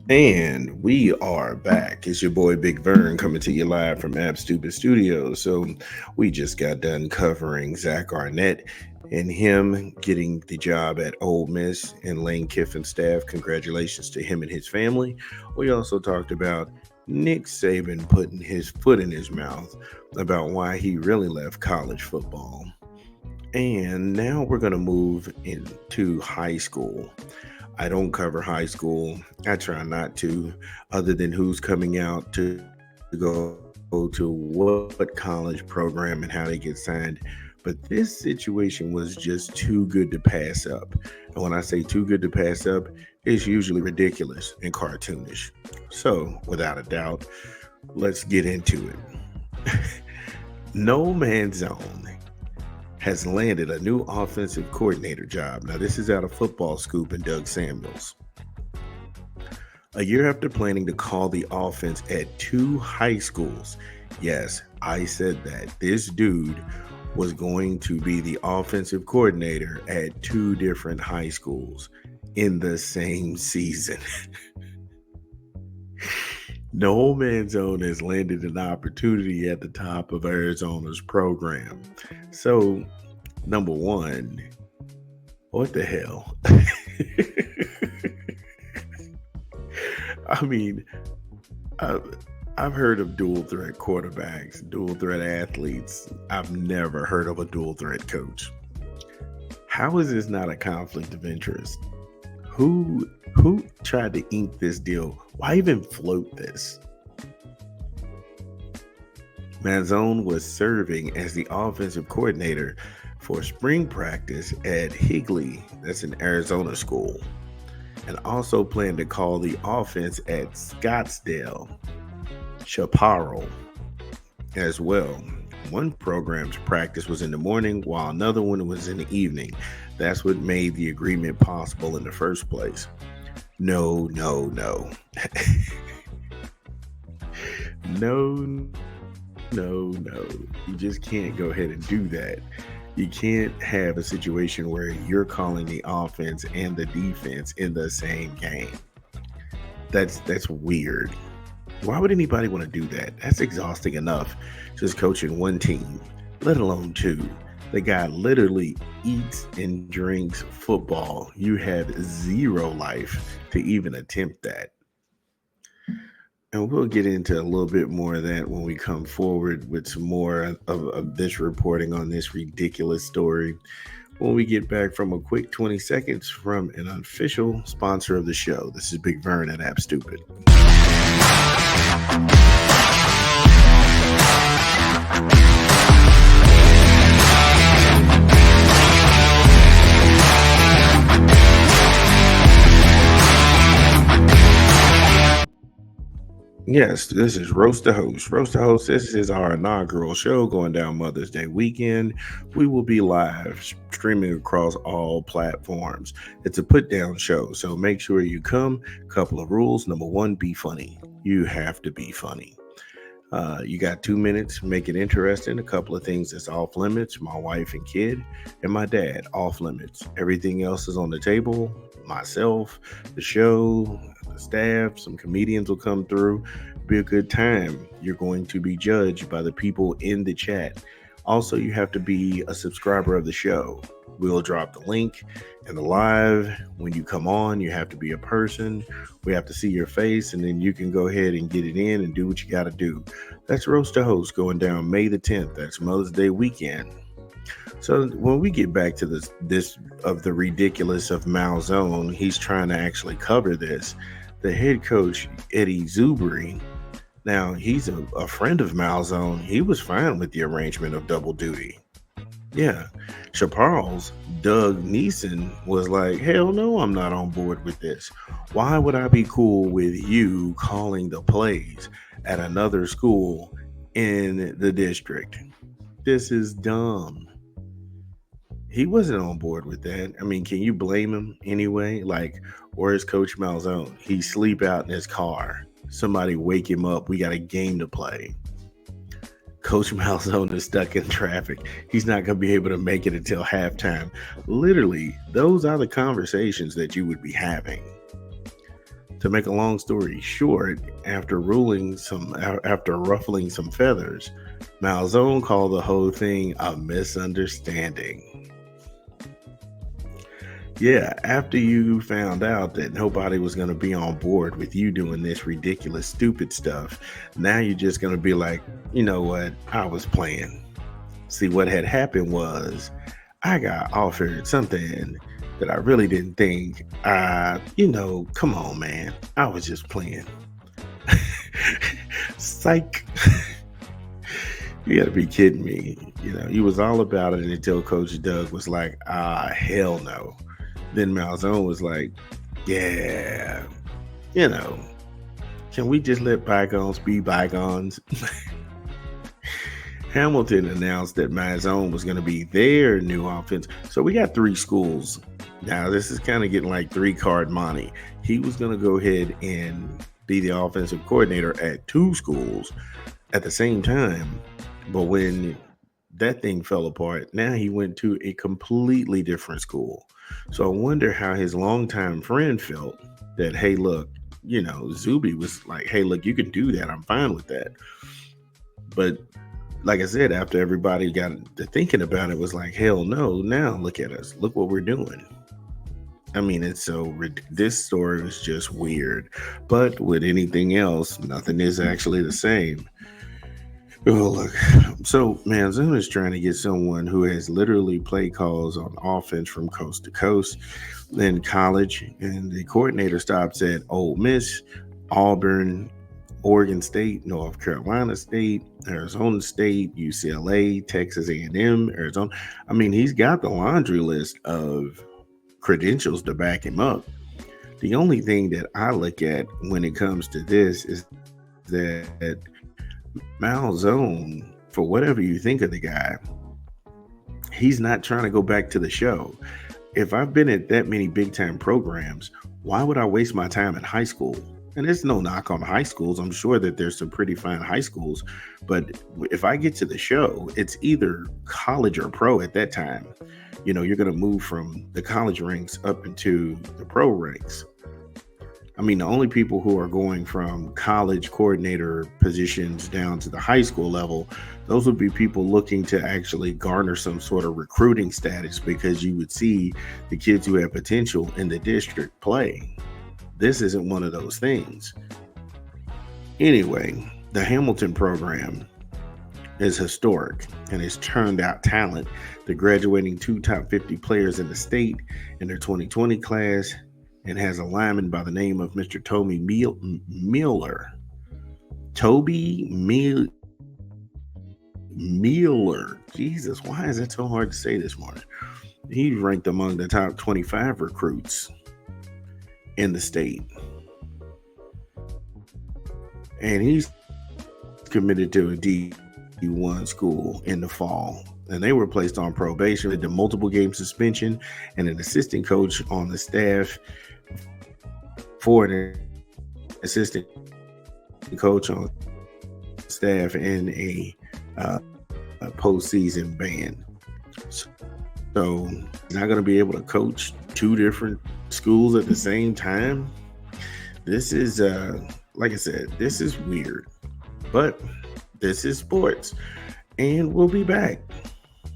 And we are back. It's your boy Big Vern coming to you live from App Stupid Studios. So we just got done covering Zach Arnett and him getting the job at Ole Miss and Lane Kiffin's staff. Congratulations to him and his family. We also talked about Nick Saban putting his foot in his mouth about why he really left college football. And now we're going to move into high school. I don't cover high school. I try not to, other than who's coming out to go to what college program and how they get signed. But this situation was just too good to pass up. And when I say too good to pass up, it's usually ridiculous and cartoonish. So, without a doubt, let's get into it. No Man's Zone has landed a new offensive coordinator job. Now, this is out of Football Scoop and Doug Samuels. A year after planning to call the offense at two high schools. Yes, I said that. This dude was going to be the offensive coordinator at two different high schools in the same season. Nole Mazzone has landed an opportunity at the top of Arizona's program. So, number one, what the hell? I mean, I've, I've heard of dual threat quarterbacks, dual threat athletes. I've never heard of a dual threat coach. How is this not a conflict of interest? Who tried to ink this deal? Why even float this? Mazzone was serving as the offensive coordinator for spring practice at Higley, that's an Arizona school, and also planned to call the offense at Scottsdale, Chaparral, as well. One program's practice was in the morning, while another one was in the evening. That's what made the agreement possible in the first place. No, no, no. No. You just can't go ahead and do that. You can't have a situation where you're calling the offense and the defense in the same game. That's weird. Why would anybody want to do that? That's exhausting enough just coaching one team, let alone two. The guy literally eats and drinks football. You have zero life to even attempt that. And we'll get into a little bit more of that when we come forward with some more of this reporting on this ridiculous story. When we get back from a quick 20 seconds from an official sponsor of the show. This is Big Vern at App Stupid. Yes, this is Roast the Host. Roast the Host, this is our inaugural show going down Mother's Day weekend. We will be live streaming across all platforms. It's a put down show, so make sure you come. Couple of rules. Number one, be funny. You have to be funny. You got 2 minutes, make it interesting. A couple of things that's off limits, my wife and kid, and my dad, off limits. Everything else is on the table. Myself, the show, the staff, some comedians will come through. Be a good time. You're going to be judged by the people in the chat. Also, you have to be a subscriber of the show. We'll drop the link in the live. When you come on, you have to be a person. We have to see your face, and then you can go ahead and get it in and do what you got to do. That's Roast the Host going down May the 10th. That's Mother's Day weekend. So when we get back to this of the ridiculous of Malzone, he's trying to actually cover this. The head coach, Eddie Zubri, now he's a friend of Malzone. He was fine with the arrangement of double duty. Yeah. Chaparral's Doug Neeson was like, hell no, I'm not on board with this. Why would I be cool with you calling the plays at another school in the district? This is dumb. He wasn't on board with that. I mean, can you blame him anyway? Like, where's Coach Malzone? He sleep out in his car. Somebody wake him up. We got a game to play. Coach Malzone is stuck in traffic. He's not going to be able to make it until halftime. Literally, those are the conversations that you would be having. To make a long story short, after ruffling some feathers, Malzone called the whole thing a misunderstanding. Yeah, after you found out that nobody was going to be on board with you doing this ridiculous, stupid stuff, now you're just going to be like, you know what? I was playing. See, what had happened was I got offered something that I really didn't think. Come on, man. I was just playing. Psych. You gotta be kidding me. He was all about it until Coach Doug was like, hell no. Then Malzone was like, yeah, you know, can we just let bygones be bygones? Hamilton announced that Mazzone was going to be their new offense. So we got three schools. Now, this is kind of getting like three-card money. He was going to go ahead and be the offensive coordinator at two schools at the same time. But when that thing fell apart, now he went to a completely different school. So I wonder how his longtime friend felt that, hey, look, Zuby was like, hey, look, you can do that. I'm fine with that. But like I said, after everybody got to thinking about it, was like, hell no, now look at us. Look what we're doing. I mean, this story was just weird. But with anything else, nothing is actually the same. Oh, look. So, Manzone is trying to get someone who has literally play calls on offense from coast to coast in college. And the coordinator stops at Ole Miss, Auburn, Oregon State, North Carolina State, Arizona State, UCLA, Texas A&M, Arizona. I mean, he's got the laundry list of credentials to back him up. The only thing that I look at when it comes to this is that Malzone, for whatever you think of the guy, he's not trying to go back to the show. If I've been at that many big time programs, why would I waste my time in high school? And there's no knock on high schools. I'm sure that there's some pretty fine high schools. But if I get to the show, it's either college or pro at that time. You're going to move from the college ranks up into the pro ranks. I mean, the only people who are going from college coordinator positions down to the high school level, those would be people looking to actually garner some sort of recruiting status, because you would see the kids who have potential in the district play. This isn't one of those things. Anyway, the Hamilton program is historic and has turned out talent. They're graduating 2 top 50 players in the state in their 2020 class, and has a lineman by the name of Mr. Toby Mueller. Toby Mueller. Jesus, why is it so hard to say this morning? He's ranked among the top 25 recruits in the state. And he's committed to a D1 school in the fall. And they were placed on probation with a multiple game suspension and an assistant coach on the staff for an assistant coach on staff and a postseason ban. So he's not going to be able to coach two different schools at the same time. This is, like I said, this is weird, but this is sports, and we'll be back.